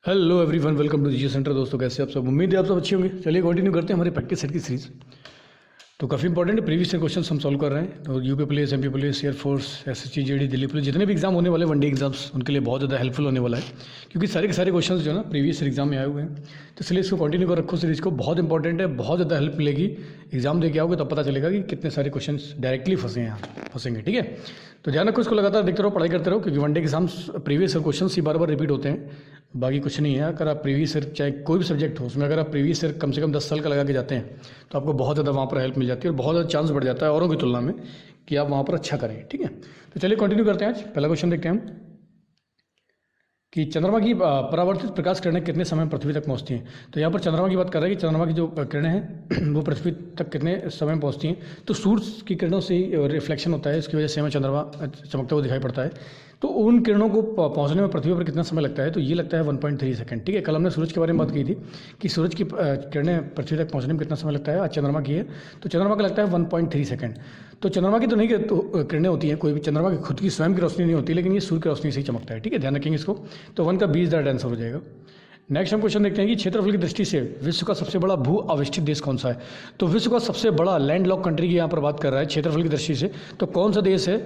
Hello everyone, welcome to G centre. दोस्तों कैसे आप सब? उम्मीद है आप सब अच्छे होंगे। चलिए कंटिन्यू करते हैं हमारे प्रैक्टिस सेट की सीरीज़। तो काफ़ी इंपॉर्टेंट है, प्रीवियस ईयर क्वेश्चन हम सॉल्व कर रहे हैं। तो UP police, MP police, air force, SSC, JD, Delhi police, जितने भी एग्जाम होने वाले वनडे एग्जाम्स, उनके लिए बहुत ज़्यादा हेल्पफुल होने वाला है, क्योंकि सारे के सारे क्वेश्चन जो है ना प्रीवियस ईयर एग्जाम में आए हुए हैं। तो इसलिए इसको कंटिन्यू कर रखो सीरीज़ को, बहुत इंपॉर्टेंट है, बहुत ज़्यादा हेल्प मिलेगी। एग्जाम दे के आओगे तब पता चलेगा कि कितने सारे क्वेश्चन डायरेक्टली फंसेंगे। ठीक है, तो ध्यान रखो, इसको लगातार देखते रहो, पढ़ाई करते रहो, क्योंकि one day exams previous year question ही बार बार रिपीट होते हैं, बाकी कुछ नहीं है। अगर आप प्रीवियस ईयर चाहे कोई भी सब्जेक्ट हो, उसमें अगर आप प्रीवियस ईयर कम से कम 10 साल का लगा के जाते हैं तो आपको बहुत ज़्यादा वहाँ पर हेल्प मिल जाती है और बहुत ज़्यादा चांस बढ़ जाता है औरों की तुलना में कि आप वहाँ पर अच्छा करें। ठीक है, तो चलिए कंटिन्यू करते हैं। आज पहला क्वेश्चन देखते हैं हम कि चंद्रमा की परावर्तित प्रकाश किरणें कितने समय में पृथ्वी तक पहुंचती हैं। तो यहाँ पर चंद्रमा की बात कर रहे हैं कि चंद्रमा की जो किरणें हैं वो पृथ्वी तक कितने समय में पहुंचती हैं। तो सूर्य की किरणों से ही रिफ्लेक्शन होता है, इसकी वजह से हमें चंद्रमा चमकता हुआ दिखाई पड़ता है। तो उन किरणों को पहुंचने में पृथ्वी पर कितना समय लगता है? तो ये लगता है 1.3 सेकंड। ठीक है, कल हमने सूरज के बारे में बात की थी कि सूरज की किरणें पृथ्वी तक पहुंचने में कितना समय लगता है। आज चंद्रमा की है, तो चंद्रमा का लगता है 1.3 सेकंड। तो चंद्रमा की तो नहीं तो किरणें होती हैं, कोई भी चंद्रमा की खुद की स्वयं की रोशनी नहीं होती, लेकिन ये सूर्य की रोशनी से ही चमकता है। ठीक है, ध्यान रखेंगे इसको। तो 1 का 20 राइट आंसर हो जाएगा। नेक्स्ट हम क्वेश्चन देखते हैं कि क्षेत्रफल की दृष्टि से विश्व का सबसे बड़ा भू आविष्टित देश कौन सा है। तो विश्व का सबसे बड़ा लैंड लॉक कंट्री की यहाँ पर बात कर रहा है क्षेत्रफल की दृष्टि से। तो कौन सा देश है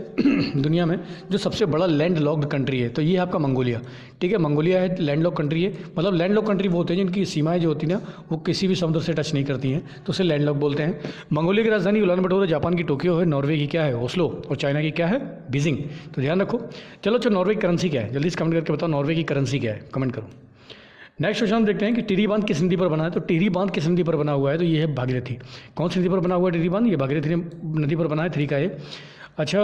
दुनिया में जो सबसे बड़ा लैंड लॉक्ड कंट्री है? तो ये है आपका मंगोलिया। ठीक है, मंगोलिया है लैंड लॉक कंट्री है। मतलब लैंड लॉक कंट्री वो होते हैं जिनकी सीमाएं जो होती हैं ना वो किसी भी समुद्र से टच नहीं करती हैं, तो उसे लैंड लॉक बोलते हैं। मंगोलिया की राजधानी उलानबटोर है, जापान की टोक्यो है, नॉर्वे की क्या है ओस्लो, और चाइना की क्या है बीजिंग। तो ध्यान रखो। चलो नॉर्वे की करेंसी क्या है, जल्दी से कमेंट करके बताओ नॉर्वे की करेंसी क्या है, कमेंट करो। नेक्स्ट क्वेश्चन हम देखते हैं कि टिहरी बांध किस नदी पर बना है। तो टिहरी बांध किस नदी पर बना हुआ है? तो ये है भागीरथी। कौन सी नदी पर बना हुआ है टिहरी बांध? ये भागीरथी नदी पर बना है, थ्री का है। अच्छा,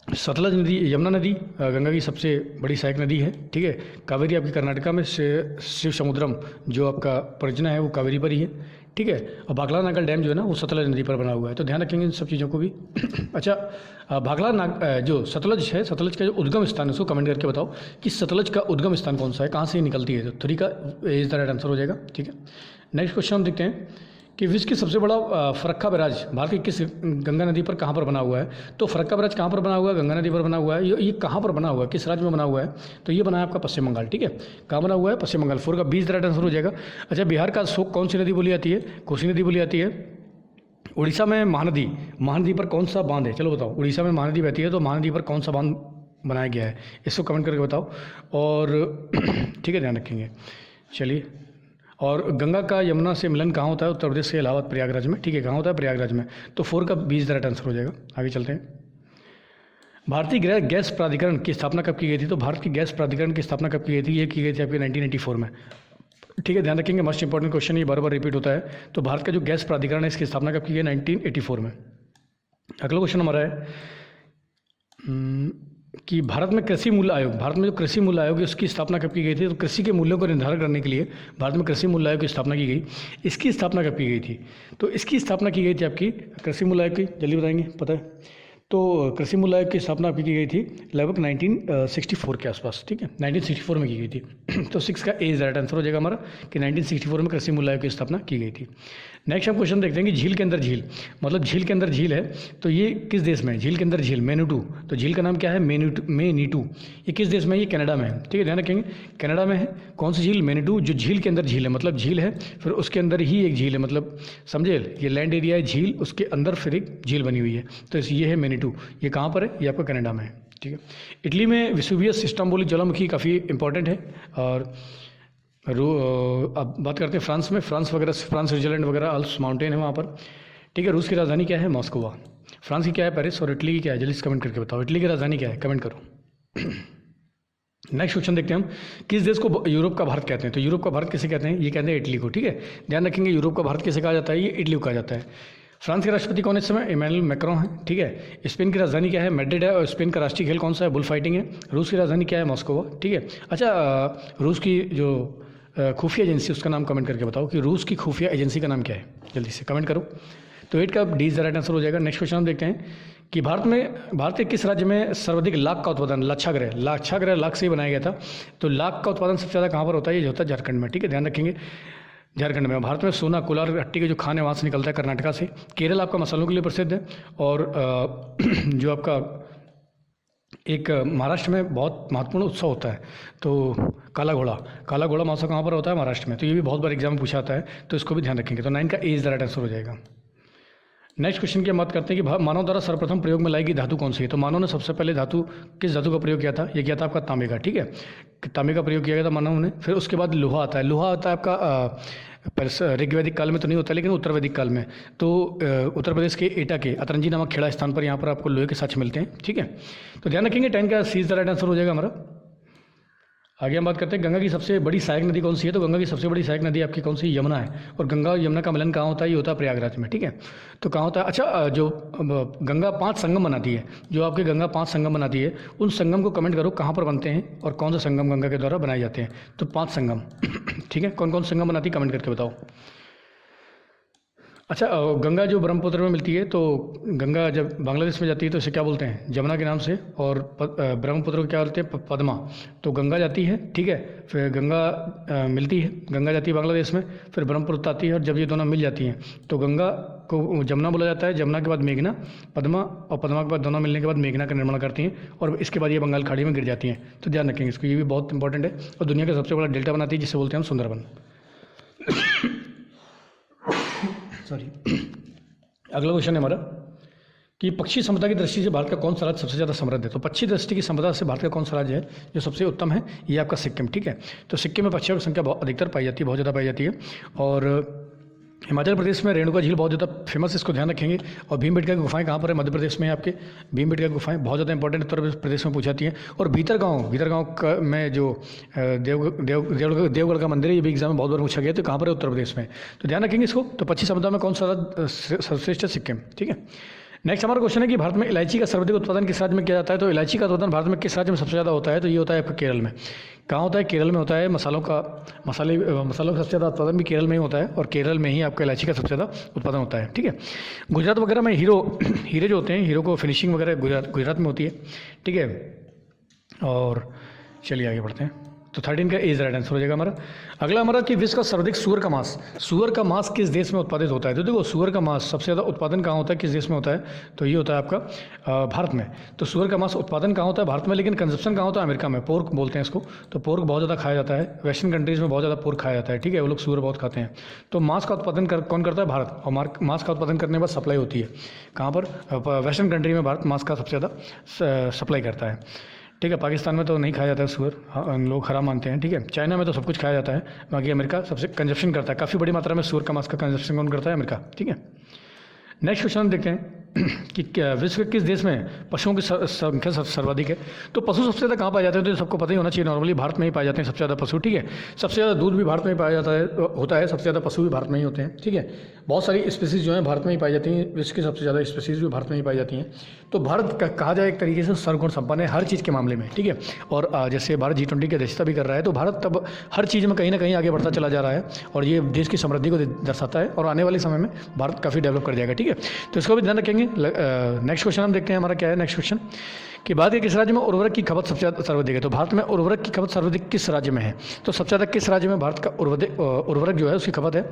सतलज नदी, यमुना नदी गंगा की सबसे बड़ी सहायक नदी है। ठीक है, कावेरी आपकी कर्नाटका में, शिव समुद्रम जो आपका परियोजना है वो कावेरी पर ही है। ठीक है, और भाखला नागल डैम जो है ना वो सतलज नदी पर बना हुआ है, तो ध्यान रखेंगे इन सब चीज़ों को भी। अच्छा, जो सतलज है, सतलज का जो उद्गम स्थान है उसको कमेंट करके बताओ कि सतलज का उद्गम स्थान कौन सा है, कहाँ से निकलती है। तो 3 का इज द राइट आंसर हो जाएगा। ठीक है, नेक्स्ट क्वेश्चन हम देखते हैं कि विश्व की सबसे बड़ा फरक्का बैराज भारत की किस गंगा नदी पर कहाँ पर बना हुआ है। तो फरक्का बैराज कहाँ पर बना हुआ है? गंगा नदी पर बना हुआ है। ये कहाँ पर बना हुआ है, किस राज्य में बना हुआ है? तो ये बना है आपका पश्चिम बंगाल। ठीक है, कहाँ बना हुआ है? पश्चिम बंगाल। 4 का 20 राइट आंसर हो जाएगा। अच्छा, बिहार का शोक कौन सी नदी बोली जाती है? कोसी नदी बोली जाती है। उड़ीसा में महानदी, महानदी पर कौन सा बांध है? चलो बताओ, उड़ीसा में महानदी बहती है तो महानदी पर कौन सा बांध बनाया गया है, इसको कमेंट करके बताओ। और ठीक है, ध्यान रखेंगे। चलिए, और गंगा का यमुना से मिलन कहाँ होता है? उत्तर प्रदेश के इलाहाबाद प्रयागराज में। ठीक है, कहाँ होता है? प्रयागराज में। तो 4 का 20 राइट आंसर हो जाएगा। आगे चलते हैं। भारतीय गैस प्राधिकरण की स्थापना कब की गई थी? तो भारत की गैस प्राधिकरण की स्थापना कब की गई थी? ये की गई थी आपकी 1984 में। ठीक है, ध्यान रखेंगे, मोस्ट इंपॉर्टेंट क्वेश्चन, ये बार बार रिपीट होता है। तो भारत का जो गैस प्राधिकरण है इसकी स्थापना कब की गई? 1984 में। अगला क्वेश्चन हमारा है कि भारत में कृषि मूल्य आयोग, भारत में जो कृषि मूल्य आयोग है उसकी स्थापना कब की गई थी? तो कृषि के मूल्यों को निर्धारण करने के लिए भारत में कृषि मूल्य आयोग की स्थापना की गई। इसकी स्थापना कब की गई थी? तो इसकी स्थापना की गई थी आपकी कृषि मूल्य आयोग की, जल्दी बताएंगे, पता है? तो कृषि मूल्य आयोग की स्थापना आपकी की गई थी लगभग 1964 के आसपास। ठीक है, 1964 में की गई थी। तो 6 का ए राइट आंसर हो जाएगा हमारा कि 1964 में कृषि मूल्य आयोग की स्थापना की गई थी। नेक्स्ट हम क्वेश्चन देखते हैं कि झील के अंदर झील, मतलब झील के अंदर झील है तो ये किस देश में है? झील के अंदर झील मेनीटू। तो झील का नाम क्या है? मेनीटू। ये किस देश में है? ये कनाडा में है। ठीक है, ध्यान रखेंगे, कनाडा में है। कौन सी झील? मेनीटू, जो झील के अंदर झील है, मतलब झील है फिर उसके अंदर ही एक झील है, मतलब समझे, ये लैंड एरिया है, झील, उसके अंदर फिर एक झील बनी हुई है। तो ये है मेनीटू। ये कहाँ पर है? ये आपका कनाडा में है। ठीक है, इटली में विसुवियस स्टम्बोली ज्वालामुखी काफ़ी इंपॉर्टेंट है। और अब बात करते हैं फ्रांस में, फ्रांस वगैरह, फ्रांस स्विट्जरलैंड वगैरह अल्प्स माउंटेन है वहाँ पर। ठीक है, रूस की राजधानी क्या है? मॉस्को। फ्रांस की क्या है? पेरिस। और इटली की क्या है? जल्दी से कमेंट करके बताओ, इटली की राजधानी क्या है, कमेंट करो। नेक्स्ट क्वेश्चन देखते हैं हम, किस देश को यूरोप का भारत कहते हैं? तो यूरोप का भारत किसे कहते हैं? ये कहते हैं इटली को। ठीक है, ध्यान रखेंगे, यूरोप का भारत किसे कहा जाता है? ये इटली को कहा जाता है। फ्रांस के राष्ट्रपति कौन है इस समय? इमैनुअल मैक्रोन है। ठीक है, स्पेन की राजधानी क्या है? मैड्रिड है। और स्पेन का राष्ट्रीय खेल कौन सा है? बुल फाइटिंग है। रूस की राजधानी क्या है? मॉस्को। ठीक है, अच्छा, रूस की जो खुफिया एजेंसी, उसका नाम कमेंट करके बताओ कि रूस की खुफिया एजेंसी का नाम क्या है, जल्दी से कमेंट करो। तो 8 का डी राइट आंसर हो जाएगा। नेक्स्ट क्वेश्चन हम देखते हैं कि भारत के किस राज्य में सर्वाधिक लाख का उत्पादन, लाक्षागृह लाख से ही बनाया गया था। तो लाख का उत्पादन सबसे ज़्यादा कहाँ पर होता है? ये जो होता है झारखंड में। ठीक है, ध्यान रखेंगे, झारखंड में। भारत में सोना, कोलार, हट्टी के जो खान है वहाँ से निकलता है, कर्नाटका से। केरल आपका मसालों के लिए प्रसिद्ध है। और जो आपका एक महाराष्ट्र में बहुत महत्वपूर्ण उत्सव होता है, तो काला घोड़ा महोत्सव कहाँ पर होता है? महाराष्ट्र में। तो ये भी बहुत बार एग्जाम में पूछा आता है, तो इसको भी ध्यान रखेंगे। तो 9 का ए इज द राइट आंसर हो जाएगा। नेक्स्ट क्वेश्चन की हम बात करते हैं कि मानव द्वारा सर्वप्रथम प्रयोग में लाई गई धातु कौन सी है? तो मानव ने सबसे पहले किस धातु का प्रयोग किया था? ये किया था आपका तांबे का, ठीक है, तांबे का प्रयोग किया गया था मानव ने। फिर उसके बाद लोहा आता है आपका ऋग्वैदिक काल में तो नहीं होता, लेकिन उत्तर वैदिक काल में। तो उत्तर प्रदेश के एटा के अतरंजी नामक खेड़ा स्थान पर यहाँ पर आपको लोहे के साक्ष्य मिलते हैं, ठीक है। तो ध्यान रखेंगे 10 का सी इज द राइट आंसर हो जाएगा हमारा। आगे हम बात करते हैं गंगा की सबसे बड़ी सहायक नदी कौन सी है? तो गंगा की सबसे बड़ी सहायक नदी आपकी कौन सी? यमुना है। और गंगा और यमुना का मिलन कहाँ होता है? ये होता है प्रयागराज में, ठीक है। तो कहाँ होता है? अच्छा, जो गंगा 5 संगम बनाती है, जो आपके गंगा 5 संगम बनाती है, उन संगम को कमेंट करो कहाँ पर बनते हैं और कौन सा संगम गंगा के द्वारा बनाए जाते हैं। तो 5 संगम ठीक है, कौन कौन संगम बनाती है कमेंट करके बताओ। अच्छा, गंगा जो ब्रह्मपुत्र में मिलती है, तो गंगा जब बांग्लादेश में जाती है तो इसे क्या बोलते हैं? जमुना के नाम से। और ब्रह्मपुत्र को क्या बोलते हैं? पद्मा। तो गंगा जाती है, ठीक है, फिर गंगा मिलती है, गंगा जाती है बांग्लादेश में, फिर ब्रह्मपुत्र आती है, और जब ये दोनों मिल जाती हैं तो गंगा को जमुना बोला जाता है, जमुना के बाद मेघना, पद्मा, और पद्मा के बाद दोनों मिलने के बाद मेघना का निर्माण करती हैं, और इसके बाद ये बंगाल खाड़ी में गिर जाती हैं। तो ध्यान रखेंगे इसको, ये भी बहुत इंपॉर्टेंट है। और दुनिया का सबसे बड़ा डेल्टा बनाती है, जिसे बोलते हैं हम सुंदरबन। सॉरी। अगला क्वेश्चन है हमारा कि पक्षी संपदा की दृष्टि से भारत का कौन सा राज्य सबसे ज़्यादा समृद्ध है? तो पक्षी दृष्टि की संपदा से भारत का कौन सा राज्य है जो सबसे उत्तम है? ये आपका सिक्किम, ठीक है। तो सिक्किम में पक्षियों की संख्या बहुत अधिकतर पाई जाती है, बहुत ज़्यादा पाई जाती है। और हिमाचल प्रदेश में रेणुका झील बहुत ज़्यादा फेमस है, इसको ध्यान रखेंगे। और भीमबेटका की गुफाएं कहाँ पर है? मध्य प्रदेश में है आपके। भीमबेटका की गुफाएं बहुत ज़्यादा इंपॉर्टेंट उत्तर प्रदेश में पूछी जाती हैं। और भीतरगांव में जो देवगढ़ का मंदिर है, ये भी एग्जाम में बहुत बार पूछा गया, तो कहाँ पर है? उत्तर प्रदेश में। तो ध्यान रखेंगे इसको। तो पक्षी संपदा में कौन सा सर्वश्रेष्ठ है? सिक्किम, ठीक है। नेक्स्ट हमारा क्वेश्चन है कि भारत में इलायची का सर्वाधिक उत्पादन किस राज्य में किया जाता है? तो इलायची का उत्पादन भारत में किस राज्य में सबसे ज़्यादा होता है? तो ये होता है आपका केरल में। कहाँ होता है? केरल में होता है। मसालों का सबसे ज़्यादा उत्पादन भी केरल में ही होता है, और केरल में ही आपका इलायची का सबसे ज़्यादा उत्पादन होता है, ठीक है। गुजरात वगैरह में हीरे जो होते हैं, हीरो को फिनिशिंग वगैरह गुजरात में होती है, ठीक है। और चलिए आगे बढ़ते हैं। तो 13 का इज राइट आंसर हो जाएगा हमारा। अगला हमारा कि विश्व का सर्वाधिक सुअर का मांस किस देश में उत्पादित होता है? तो देखो, सुअर का मांस सबसे ज़्यादा उत्पादन कहाँ होता है, किस देश में होता है? तो ये होता है आपका भारत में। तो सुअर का मांस उत्पादन कहाँ होता है? भारत में, लेकिन कंजप्शन कहाँ होता है? अमेरिका में। पोर्क बोलते हैं इसको। तो पोर्क बहुत ज़्यादा खाया जाता है, वेस्टर्न कंट्रीज़ में बहुत ज़्यादा पोर्क खाया जाता है, ठीक है, वो लोग सुअर बहुत खाते हैं। तो मांस का उत्पादन कौन करता है? भारत। और मांस का उत्पादन करने के बाद सप्लाई होती है कहाँ पर? वेस्टर्न कंट्री में भारत मांस का सबसे ज़्यादा सप्लाई करता है, ठीक है। पाकिस्तान में तो नहीं खाया जाता है सुअर, हाँ, लोग हराम मानते हैं, ठीक है। चाइना में तो सब कुछ खाया जाता है, बाकी अमेरिका सबसे कंजप्शन करता है, काफ़ी बड़ी मात्रा में सुअर का मांस का कंजप्शन कौन करता है? अमेरिका, ठीक है। नेक्स्ट क्वेश्चन हम देखते हैं कि विश्व के किस देश में पशुओं की संख्या सर्वाधिक है? तो पशु सबसे ज़्यादा कहाँ पाए जाते हैं? तो सबको पता ही होना चाहिए, नॉर्मली भारत में ही पाए जाते हैं सबसे ज़्यादा पशु, ठीक है। सबसे ज़्यादा दूध भी भारत में ही पाया जाता है, होता है। सबसे ज़्यादा पशु भी भारत में ही होते हैं, ठीक है। बहुत सारी स्पीसीज जो हैं भारत में ही पाई जाती हैं, विश्व की सबसे ज़्यादा स्पीसीज भी भारत में ही पाई जाती हैं। तो भारत कहा जाए एक तरीके से सर्वगुण संपन्न है हर चीज़ के मामले में, ठीक है। और जैसे भारत G20 की अध्यक्षता भी कर रहा है, तो भारत तब हर चीज़ में कहीं ना कहीं आगे बढ़ता चला जा रहा है, और ये देश की समृद्धि को दर्शाता है, और आने वाले समय में भारत काफ़ी डेवलप कर जाएगा, ठीक है। तो इसको भी ध्यान रखेंगे। नेक्स्ट क्वेश्चन हम देखते हैं हमारा क्या है। नेक्स्ट क्वेश्चन कि भारत के किस राज्य में उर्वरक की खपत सबसे ज़्यादा सर्वाधिक है? तो भारत में उर्वरक की खपत सर्वाधिक किस राज्य में है? तो सबसे ज़्यादा किस राज्य में भारत का उर्वरक जो है उसकी खपत है?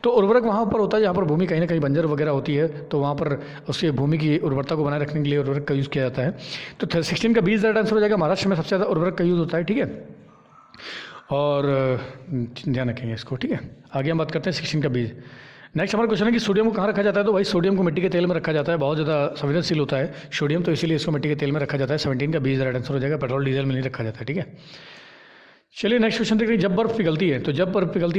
तो उर्वरक वहाँ पर होता है जहाँ पर भूमि कहीं ना कहीं बंजर वगैरह होती है, तो वहाँ पर उसकी भूमि की उर्वरता को बनाए रखने के लिए उर्वरक का यूज़ किया जाता है। तो 16 का 20 राइट आंसर हो जाएगा। महाराष्ट्र में सबसे ज़्यादा उर्वरक का यूज़ होता है, ठीक है। और ध्यान रखेंगे इसको, ठीक है। आगे हम बात करते हैं 16 का 20। नेक्स्ट हमारा क्वेश्चन है कि सोडियम को कहाँ रखा जाता है? तो भाई सोडियम को मिट्टी के तेल में रखा जाता है, बहुत ज़्यादा संवेदनशील होता है सोडियम, तो इसीलिए इसको मिट्टी के तेल में रखा जाता है। 17 का 20 राइट आंसर हो जाएगा। पेट्रोल डीजल में नहीं रखा जाता है, ठीक है। चलिए नेक्स्ट क्वेश्चन देखते हैं। जब बर्फ़ पिघलती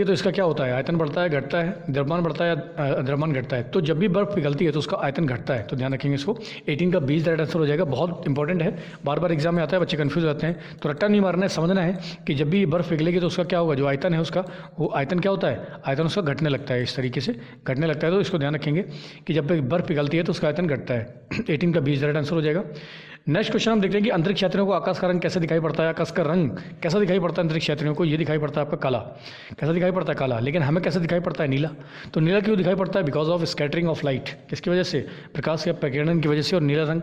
है तो इसका क्या होता है? आयतन बढ़ता है, घटता है, द्रव्यमान बढ़ता है या द्रव्यमान घटता है? तो जब भी बर्फ़ पिघलती है तो उसका आयतन घटता है, तो ध्यान रखेंगे इसको। 18 का 20 राइट आंसर हो जाएगा। बहुत इंपॉर्टेंट है, बार बार एग्जाम में आता है, बच्चे कंफ्यूज होते हैं, तो रट्टा नहीं मारना है, समझना है कि जब भी बर्फ़ पिघलेगी तो उसका क्या होगा? जो आयतन है उसका, वो आयतन क्या होता है? आयतन उसका घटने लगता है, इस तरीके से घटने लगता है। तो इसको ध्यान रखेंगे कि जब बर्फ़ पिघलती है तो उसका आयतन घटता है। 18 का 20 राइट आंसर हो जाएगा। नेक्स्ट क्वेश्चन हम देखते हैं कि अंतरिक्ष यात्रियों को आकाश का रंग कैसे दिखाई पड़ता है? आकाश का रंग कैसा दिखाई पड़ता है अंतरिक्ष यात्रियों को? ये दिखाई पड़ता है आपका काला। कैसा दिखाई पड़ता है? काला। लेकिन हमें कैसे दिखाई पड़ता है? नीला। तो नीला क्यों दिखाई पड़ता है? Because of scattering of light. किसकी वजह से? प्रकाश के प्रकीर्णन की वजह से। और नीला रंग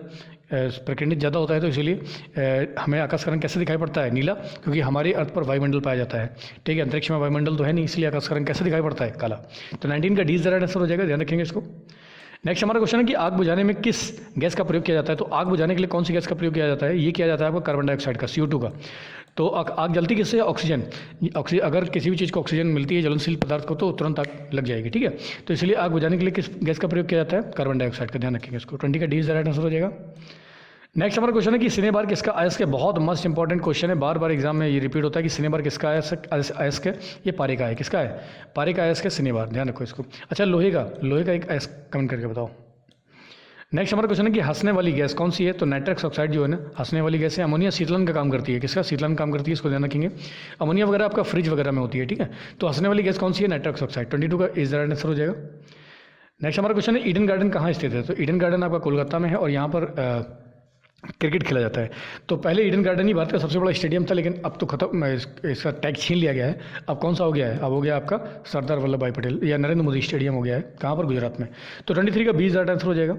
प्रकीर्णित ज़्यादा होता है, तो इसीलिए हमें आकाश का रंग कैसे दिखाई पड़ता है? नीला, क्योंकि हमारी अर्थ पर वायुमंडल पाया जाता है, ठीक है। अंतरिक्ष में वायुमंडल तो है नहीं, इसलिए आकाश का रंग कैसे दिखाई पड़ता है? काला। तो 19 का 20 राइट आंसर हो जाएगा, ध्यान रखेंगे इसको। नेक्स्ट हमारा क्वेश्चन है कि आग बुझाने में किस गैस का प्रयोग किया जाता है। तो आग बुझाने के लिए कौन सी गैस का प्रयोग किया जाता है? ये किया जाता है आपका कार्बन डाइऑक्साइड का, CO2 का। तो आग जलती किससे? ऑक्सीजन। अगर किसी भी चीज़ को ऑक्सीजन मिलती है ज्वलनशील पदार्थ को तो तुरंत आग लग जाएगी, ठीक है। तो इसलिए आग बुझाने के लिए किस गैस का प्रयोग किया जाता है? कार्बन डाइऑक्साइड का। ध्यान रखिएगा इसको। 20 का D is the right answer हो जाएगा। नेक्स्ट हमारा क्वेश्चन है कि सिनेबार किसका अयस्क है। बहुत मस्ट इंपॉर्टेंट क्वेश्चन है, बार बार एग्जाम में ये रिपीट होता है कि सिनेबार किसका अयस्क है। ये पारे का है। किसका है? पारे का अयस्क है सिनेबार। ध्यान रखो इसको। अच्छा, लोहे का एक अयस्क कमेंट करके बताओ। नेक्स्ट हमारा क्वेश्चन है कि हंसने वाली गैस कौन सी है। तो नाइट्रस ऑक्साइड जो है ना, हंसने वाली गैस है। अमोनिया शीतलन का काम करती है। किसका? शीतलन काम करती है, इसको ध्यान रखेंगे। अमोनिया वगैरह आपका फ्रिज वगैरह में होती है, ठीक है। तो हंसने वाली गैस कौन सी है? Nitrous oxide. 22 का इज द राइट आंसर हो जाएगा। नेक्स्ट हमारा क्वेश्चन है ईडन गार्डन कहाँ स्थित है। तो ईडन गार्डन आपका कोलकाता में है और यहाँ पर क्रिकेट खेला जाता है। तो पहले ईडन गार्डन ही भारत का सबसे बड़ा स्टेडियम था, लेकिन अब तो खत्म, इसका टैग छीन लिया गया है। अब कौन सा हो गया है? अब हो गया आपका सरदार वल्लभ भाई पटेल या नरेंद्र मोदी स्टेडियम हो गया है। कहाँ पर? गुजरात में। तो 23 का 20 राइट आंसर हो जाएगा।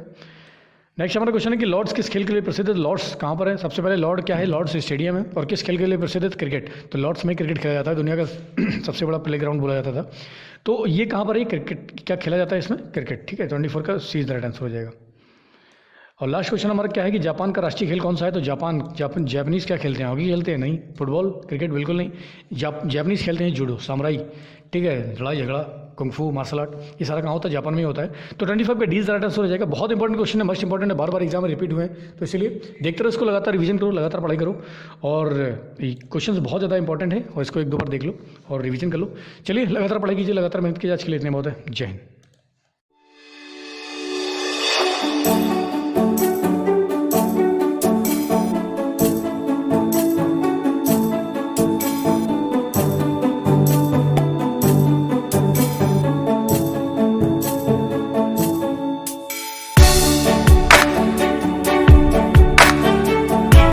नेक्स्ट हमारा क्वेश्चन है कि लॉर्ड्स किस खेल के लिए प्रसिद्ध है। लॉर्ड्स कहाँ पर है? सबसे पहले लॉर्ड क्या है? लॉर्ड्स स्टेडियम है। और किस खेल के लिए प्रसिद्ध है? क्रिकेट। तो लॉर्ड्स में क्रिकेट खेला जाता है, दुनिया का सबसे बड़ा प्लेग्राउंड बोला जाता था। तो ये कहाँ पर है? क्रिकेट। क्या खेला जाता है इसमें? क्रिकेट, ठीक है। 24 का सी इज द राइट आंसर हो जाएगा। और लास्ट क्वेश्चन हमारा क्या है कि जापान का राष्ट्रीय खेल कौन सा है। तो जापानीज़ क्या खेलते हैं? हॉकी खेलते हैं? नहीं। फुटबॉल, क्रिकेट बिल्कुल नहीं। जापानीज़ खेलते हैं जूडो, सामुराई, ठीक है। लड़ाई झगड़ा, कुंफू, मार्शल आर्ट, ये सारा कहाँ होता है? जापान में ही होता है। तो 25 का डी राइट आंसर हो जाएगा। बहुत इंपॉर्टेंट क्वेश्चन है, मस्ट इंपॉर्टेंट है, बार बार एग्जाम में रिपीट हुए हैं। तो इसलिए देखते रहो इसको, लगातार रिवीजन करो, लगातार पढ़ाई करो। और क्वेश्चन बहुत ज़्यादा इंपॉर्टेंट है और इसको 1-2 बार देख लो और रिवीजन कर लो। चलिए लगातार पढ़ाई कीजिए, लगातार मेहनत कीजिए। आज के लिए इतने बहुत है। जय हिंद।